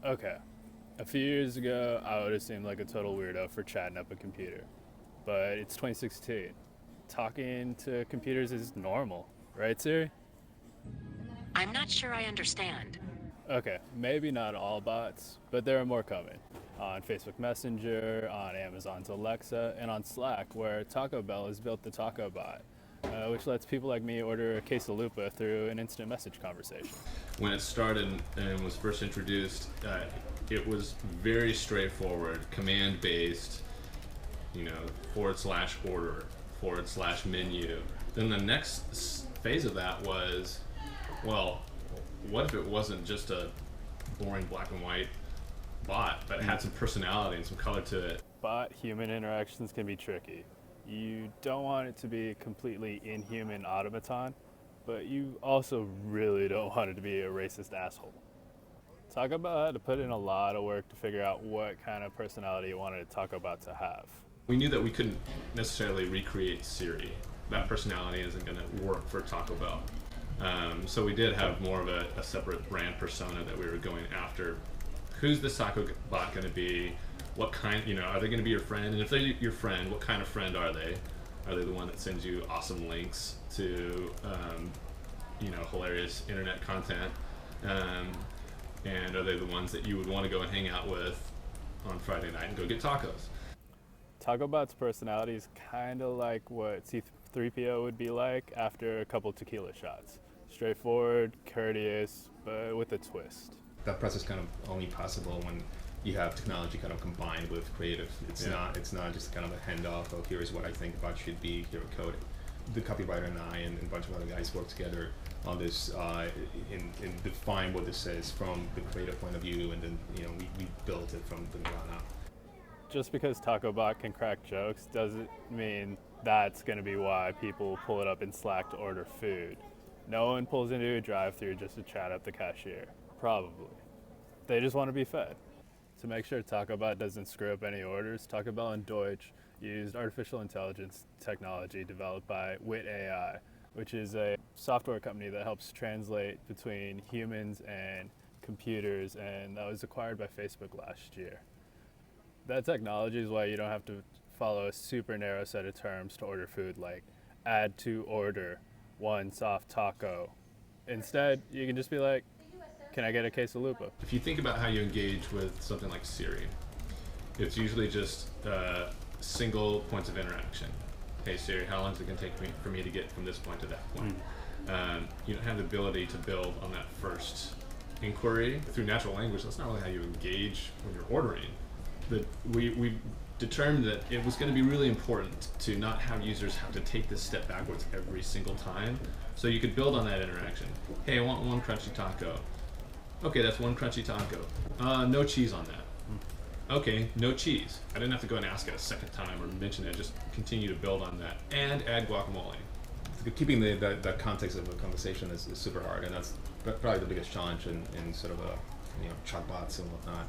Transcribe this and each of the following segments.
Okay, a few years ago, I would have seemed like a total weirdo for chatting up a computer. But it's 2016. Talking to computers is normal, right, Siri? I'm not sure I understand. Okay, maybe not all bots, but there are more coming. On Facebook Messenger, on Amazon's Alexa, and on Slack, where Taco Bell has built the TacoBot, which lets people like me order a quesalupa through an instant message conversation. When it started and was first introduced, it was very straightforward, command based, /order, /menu. Then the next phase of that was, well, what if it wasn't just a boring black and white bot, but had some personality and some color to it? Bot human interactions can be tricky. You don't want it to be a completely inhuman automaton, but you also really don't want it to be a racist asshole. Talk about had to put in a lot of work to figure out what kind of personality you wanted to talk about to have. We knew that we couldn't necessarily recreate Siri. That personality isn't going to work for Taco Bell. So we did have more of a separate brand persona that we were going after. Who's this Taco Bot going to be? What kind, are they going to be your friend? And if they're your friend, what kind of friend are they? Are they the one that sends you awesome links to, hilarious internet content? And are they the ones that you would want to go and hang out with on Friday night and go get tacos? TacoBot's personality is kind of like what C3PO would be like after a couple tequila shots. Straightforward, courteous, but with a twist. That process kind of only possible when you have technology kind of combined with creative. It's not just kind of a handoff of here's what I think about should be, here code. The copywriter and I and a bunch of other guys work together on this in define what this is from the creative point of view, and then we built it from the ground up. Just because TacoBot can crack jokes doesn't mean that's going to be why people pull it up in Slack to order food. No one pulls into a drive-thru just to chat up the cashier. Probably. They just want to be fed. To make sure TacoBot doesn't screw up any orders, Taco Bell and Deutsch used artificial intelligence technology developed by Wit AI, which is a software company that helps translate between humans and computers, and that was acquired by Facebook last year. That technology is why you don't have to follow a super narrow set of terms to order food, like add to order, one soft taco. Instead, you can just be like, can I get a quesalupa? If you think about how you engage with something like Siri, it's usually just single points of interaction. Hey Siri, how long is it going to take for me to get from this point to that point? You don't have the ability to build on that first inquiry through natural language. That's not really how you engage when you're ordering. That we determined that it was going to be really important to not have users have to take this step backwards every single time. So you could build on that interaction. Hey, I want one crunchy taco. Okay, that's one crunchy taco. No cheese on that. Okay, no cheese. I didn't have to go and ask it a second time or mention it. Just continue to build on that and add guacamole. Keeping the context of the conversation is super hard, and that's probably the biggest challenge in sort of chatbots and whatnot.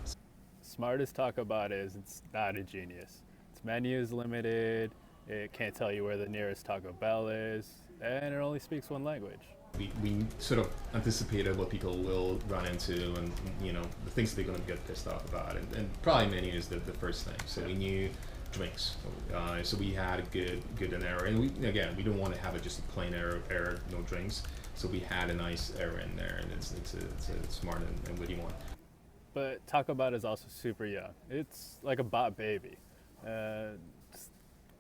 Smart as TacoBot is, it's not a genius. Its menu is limited, it can't tell you where the nearest Taco Bell is, and it only speaks one language. We sort of anticipated what people will run into, and the things they're going to get pissed off about, and probably menu is the first thing. So we knew drinks, so we had a good and error, and we don't want to have it just a plain error, no drinks. So we had a nice error in there, and it's a smart and witty one. But TacoBot is also super young. It's like a bot baby. Uh,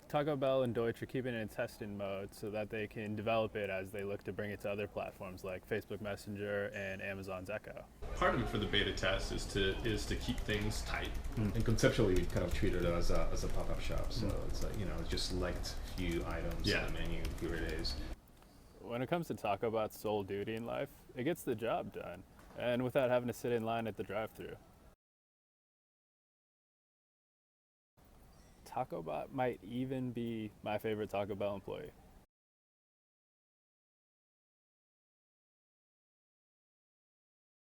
Taco Bell and Deutsch are keeping it in testing mode so that they can develop it as they look to bring it to other platforms like Facebook Messenger and Amazon's Echo. Part of it for the beta test is to keep things tight. And conceptually, we kind of treated it as a pop-up shop. So it's like, just select few items Yeah. on the menu, here it is. When it comes to TacoBot's sole duty in life, it gets the job done, and without having to sit in line at the drive-thru. TacoBot might even be my favorite Taco Bell employee.